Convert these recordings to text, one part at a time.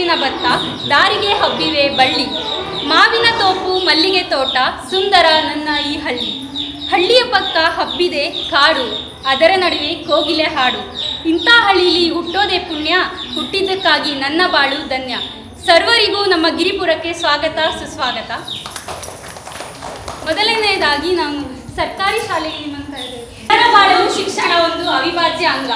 ಹಸಿರಿನ ಭತ್ತ, ದಾರಿಗೆ ಹಬ್ಬಿವೆ ಬಳ್ಳಿ, ಮಾವಿನ ತೋಪು ಮಲ್ಲಿಗೆ ತೋಟ, ಸುಂದರ ನನ್ನ ಈ ಹಳ್ಳಿ. ಹಳ್ಳಿಯ ಪಕ್ಕ ಹಬ್ಬಿದೆ ಕಾಡು, ಅದರ ನಡುವೆ ಕೋಗಿಲೆ ಹಾಡು. ಇಂಥ ಹಳ್ಳಿಲಿ ಹುಟ್ಟೋದೇ ಪುಣ್ಯ, ಹುಟ್ಟಿದ್ದಕ್ಕಾಗಿ ನನ್ನ ಬಾಳು ಧನ್ಯ. ಸರ್ವರಿಗೂ ನಮ್ಮ ಗಿರಿಪುರಕ್ಕೆ ಸ್ವಾಗತ ಸುಸ್ವಾಗತ. ಮೊದಲನೆಯದಾಗಿ ನಾವು ಸರ್ಕಾರಿ ಶಾಲೆಗೆ ನಿಮ್ಮನ್ನು ಕರೆದಿದ್ದೇವೆ. ಎಲ್ಲರ ಬಾಳಲು ಶಿಕ್ಷಣ ಒಂದು ಅವಿಭಾಜ್ಯ ಅಂಗ.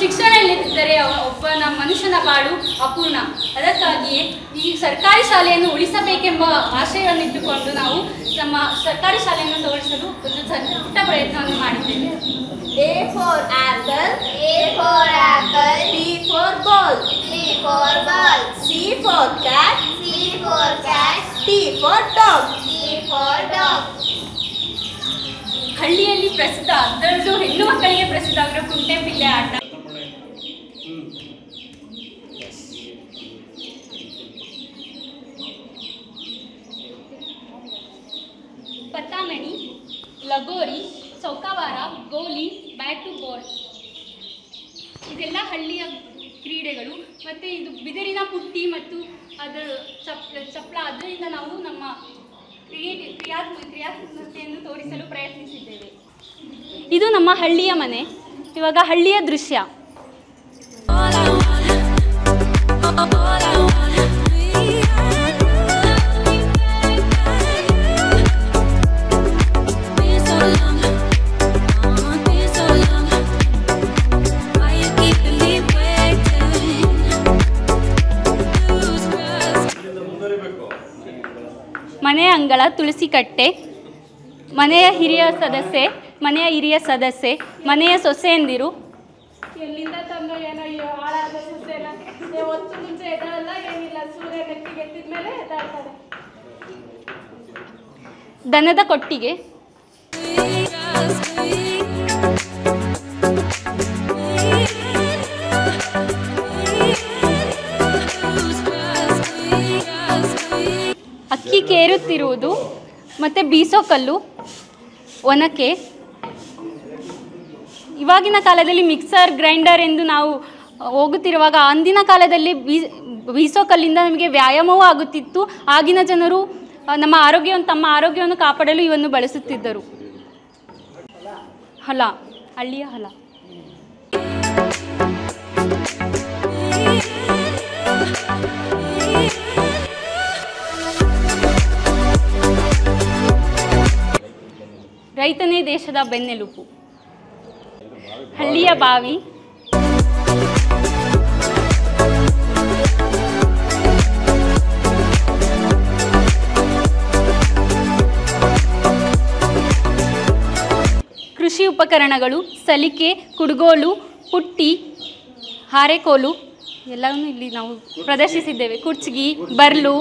ಶಿಕ್ಷಣ ಇಲ್ಲದಿದ್ದರೆ ಒಬ್ಬನ ಮನುಷ್ಯನ ಬಾಳು ಅಪೂರ್ಣ. ಅದಕ್ಕಾಗಿಯೇ ಈ ಸರ್ಕಾರಿ ಶಾಲೆಯನ್ನು ಉಳಿಸಬೇಕೆಂಬ ಆಶಯವನ್ನಿಟ್ಟುಕೊಂಡು ನಾವು ನಮ್ಮ ಸರ್ಕಾರಿ ಶಾಲೆಯನ್ನು ತೋರಿಸಲು ಒಂದು ಪುಟ್ಟ ಪ್ರಯತ್ನವನ್ನು ಮಾಡಿದ್ದೇವೆ. A for apple, A for apple, B for ball, B for ball, C for cat, C for cat, T for dog, T for dog. ಹಳ್ಳಿಯಲ್ಲಿ ಪ್ರಸಿದ್ಧ, ಅದರಲ್ಲೂ ಹೆಣ್ಣು ಮಕ್ಕಳಿಗೆ ಪ್ರಸಿದ್ಧ ಆಗಿರೋ ಕುಂಟೆಬಿಲ್ಲೆ ಆಟ. ಪತ್ತಾಮಣಿ, ಲಗೋರಿ, ಚೌಕಾಬಾರ, ಗೋಲಿ, ಬ್ಯಾಟ್ ಟು ಬಾಲ್, ಇದೆಲ್ಲ ಹಳ್ಳಿಯ ಕ್ರೀಡೆಗಳು. ಮತ್ತು ಇದು ಬಿದಿರಿನ ಪುಟ್ಟಿ ಮತ್ತು ಅದರ ಚಪ್ಪಳ, ಅದರಿಂದ ನಾವು ನಮ್ಮ ಕ್ರಿಯಾತ್ಮಕತೆಯನ್ನು ತೋರಿಸಲು ಪ್ರಯತ್ನಿಸಿದ್ದೇವೆ. ಇದು ನಮ್ಮ ಹಳ್ಳಿಯ ಮನೆ. ಇವಾಗ ಹಳ್ಳಿಯ ದೃಶ್ಯ. ಮನೆಯ ಅಂಗಳ ತುಳಸಿ ಕಟ್ಟೆ, ಮನೆಯ ಹಿರಿಯ ಸದಸ್ಯೆ, ಮನೆಯ ಸೊಸೆಯಂದಿರು. ಎಲ್ಲಿಂದ ತಂದು ಏನೋ ಹಾಳಾದ ಸೊಸೆನ ಹೊತ್ತು ಮುಂಚೆ ಎದಲ್ಲ ಏನಿಲ್ಲ, ಸೂರ್ಯ ನೆಟ್ಟಿಗೆ ಎತ್ತಿದ ಮೇಲೆ ಎದ್ದಾಡ್ತಾರೆ. ದನದ ಕೊಟ್ಟಿಗೆ, ಅಕ್ಕಿ ಕೇರುತ್ತಿರುವುದು, ಮತ್ತು ಬೀಸೋ ಕಲ್ಲು, ಒನಕೆ. ಇವಾಗಿನ ಕಾಲದಲ್ಲಿ ಮಿಕ್ಸರ್ ಗ್ರೈಂಡರ್ ಎಂದು ನಾವು ಹೋಗುತ್ತಿರುವಾಗ, ಅಂದಿನ ಕಾಲದಲ್ಲಿ ಬೀಸೋ ಕಲ್ಲಿಂದ ನಮಗೆ ವ್ಯಾಯಾಮವೂ ಆಗುತ್ತಿತ್ತು. ಆಗಿನ ಜನರು ತಮ್ಮ ಆರೋಗ್ಯವನ್ನು ಕಾಪಾಡಲು ಇವನ್ನು ಬಳಸುತ್ತಿದ್ದರು. ಹೊಲ, ಹಳ್ಳಿಯ ಹೊಲ. ರೈತನೇ ದೇಶದ ಬೆನ್ನೆಲುಬು. ಹಳ್ಳಿಯ ಬಾವಿ, ಕೃಷಿ ಉಪಕರಣಗಳು, ಸಲಿಕೆ, ಕುಡುಗೋಲು, ಪುಟ್ಟಿ, ಹಾರೆಕೋಲು ಎಲ್ಲವನ್ನೂ ಇಲ್ಲಿ ನಾವು ಪ್ರದರ್ಶಿಸಿದ್ದೇವೆ. ಕುರ್ಚಗಿ, ಬರ್ಲು,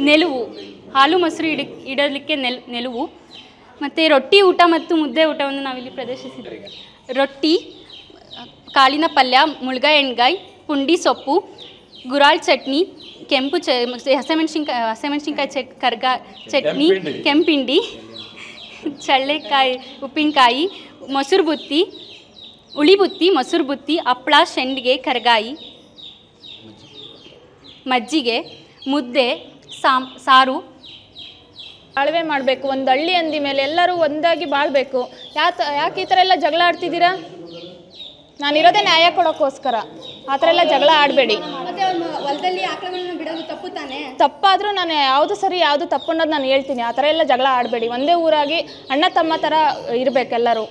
ನೆಲುವು, ಹಾಲು ಮೊಸರು ಇಡಲಿಕ್ಕೆ ನೆಲುವು. ಮತ್ತು ರೊಟ್ಟಿ ಊಟ ಮತ್ತು ಮುದ್ದೆ ಊಟವನ್ನು ನಾವಿಲ್ಲಿ ಪ್ರದರ್ಶಿಸಿದ್ದೇವೆ. ರೊಟ್ಟಿ, ಕಾಳಿನ ಪಲ್ಯ, ಮುಳ್ಗಾಯಿ ಎಣ್ಗಾಯಿ, ಪುಂಡಿ ಸೊಪ್ಪು, ಗುರಾಳ್ ಚಟ್ನಿ, ಕೆಂಪು ಹಸಿಮೆಣ್ಸಿನ್ಕಾಯಿ ಚಟ್ನಿ, ಕೆಂಪಿಂಡಿ, ಚಳ್ಳೆಕಾಯಿ ಉಪ್ಪಿನಕಾಯಿ, ಮೊಸರು ಬುತ್ತಿ, ಉಳಿ ಬುತ್ತಿ, ಮೊಸರು ಬುತ್ತಿ, ಹಪ್ಪಳ, ಶೆಂಡಿಗೆ, ಕರ್ಗಾಯಿ, ಮಜ್ಜಿಗೆ, ಮುದ್ದೆ, ಸಾರು. ಬಾಳ್ವೆ ಮಾಡಬೇಕು. ಒಂದು ಹಳ್ಳಿ ಅಂದ ಮೇಲೆ ಎಲ್ಲರೂ ಒಂದಾಗಿ ಬಾಳಬೇಕು. ಯಾಕೆ ಈ ಥರ ಎಲ್ಲ ಜಗಳ ಆಡ್ತಿದ್ದೀರಾ? ನಾನಿರೋದೇ ನ್ಯಾಯ ಕೊಡೋಕ್ಕೋಸ್ಕರ. ಆ ಥರ ಎಲ್ಲ ಜಗಳ ಆಡಬೇಡಿ. ಹೊಲದಲ್ಲಿ ಆಕಳಗಳನ್ನು ಬಿಡೋದು ತಪ್ಪು ತಾನೆ? ತಪ್ಪಾದರೂ ನಾನು ಯಾವುದು ಸರಿ ಯಾವುದು ತಪ್ಪು ಅನ್ನೋದು ನಾನು ಹೇಳ್ತೀನಿ. ಆ ಥರ ಎಲ್ಲ ಜಗಳ ಆಡಬೇಡಿ. ಒಂದೇ ಊರಾಗಿ ಅಣ್ಣ ತಮ್ಮ ಥರ ಇರಬೇಕೆಲ್ಲರೂ.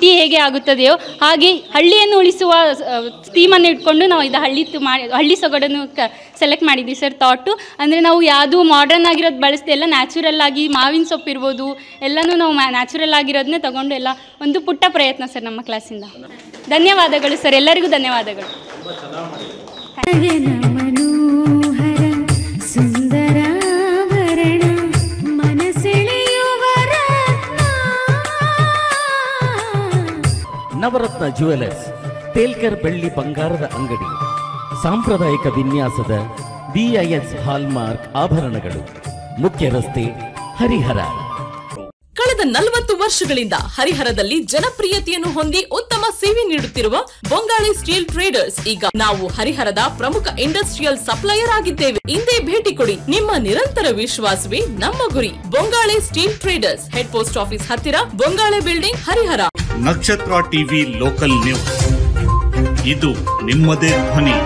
ಸಿಟಿ ಹೇಗೆ ಆಗುತ್ತದೆಯೋ ಹಾಗೆ ಹಳ್ಳಿಯನ್ನು ಉಳಿಸುವ ಥೀಮನ್ನು ಇಟ್ಕೊಂಡು ನಾವು ಇದು ಹಳ್ಳಿ ಸೊಗಡನ್ನು ಸೆಲೆಕ್ಟ್ ಮಾಡಿದ್ವಿ ಸರ್. ಥಾಟು ಅಂದರೆ ನಾವು ಯಾವುದು ಮಾಡರ್ನ್ ಆಗಿರೋದು ಬಳಸ್ದೆ, ಎಲ್ಲ ನ್ಯಾಚುರಲ್ ಆಗಿ ಮಾವಿನ ಸೊಪ್ಪು ಇರ್ಬೋದು ಎಲ್ಲನೂ ನಾವು ನ್ಯಾಚುರಲ್ ಆಗಿರೋದನ್ನೇ ತಗೊಂಡು ಎಲ್ಲ ಒಂದು ಪುಟ್ಟ ಪ್ರಯತ್ನ ಸರ್ ನಮ್ಮ ಕ್ಲಾಸಿಂದ. ಧನ್ಯವಾದಗಳು ಸರ್, ಎಲ್ಲರಿಗೂ ಧನ್ಯವಾದಗಳು. ನವರತ್ನ ಜ್ಯುವೆಲರ್ಸ್, ತೇಲ್ಕರ್ ಬೆಳ್ಳಿ ಬಂಗಾರದ ಅಂಗಡಿ, ಸಾಂಪ್ರದಾಯಿಕ ವಿನ್ಯಾಸದ BIS ಹಾಲ್ಮಾರ್ಕ್ ಆಭರಣಗಳು, ಮುಖ್ಯ ರಸ್ತೆ, ಹರಿಹರ. ಕಳೆದ 40 ವರ್ಷಗಳಿಂದ ಹರಿಹರದಲ್ಲಿ ಜನಪ್ರಿಯತೆಯನ್ನು ಹೊಂದಿ ಉತ್ತಮ ಸೇವೆ ನೀಡುತ್ತಿರುವ ಬೊಂಗಾಳಿ ಸ್ಟೀಲ್ ಟ್ರೇಡರ್ಸ್ ಈಗ ನಾವು ಹರಿಹರದ ಪ್ರಮುಖ ಇಂಡಸ್ಟ್ರಿಯಲ್ ಸಪ್ಲೈಯರ್ ಆಗಿದ್ದೇವೆ. ಇಂದೇ ಭೇಟಿ ಕೊಡಿ. ನಿಮ್ಮ ನಿರಂತರ ವಿಶ್ವಾಸವೇ ನಮ್ಮ ಗುರಿ. Bongali steel traders, head post office ಹತ್ತಿರ, ಬೊಂಗಾಳೆ ಬಿಲ್ಡಿಂಗ್, ಹರಿಹರ. ನಕ್ಷತ್ರ ಟಿವಿ ಲೋಕಲ್ ನ್ಯೂಸ್, ಇದು ನಿಮ್ಮದೇ ಧ್ವನಿ.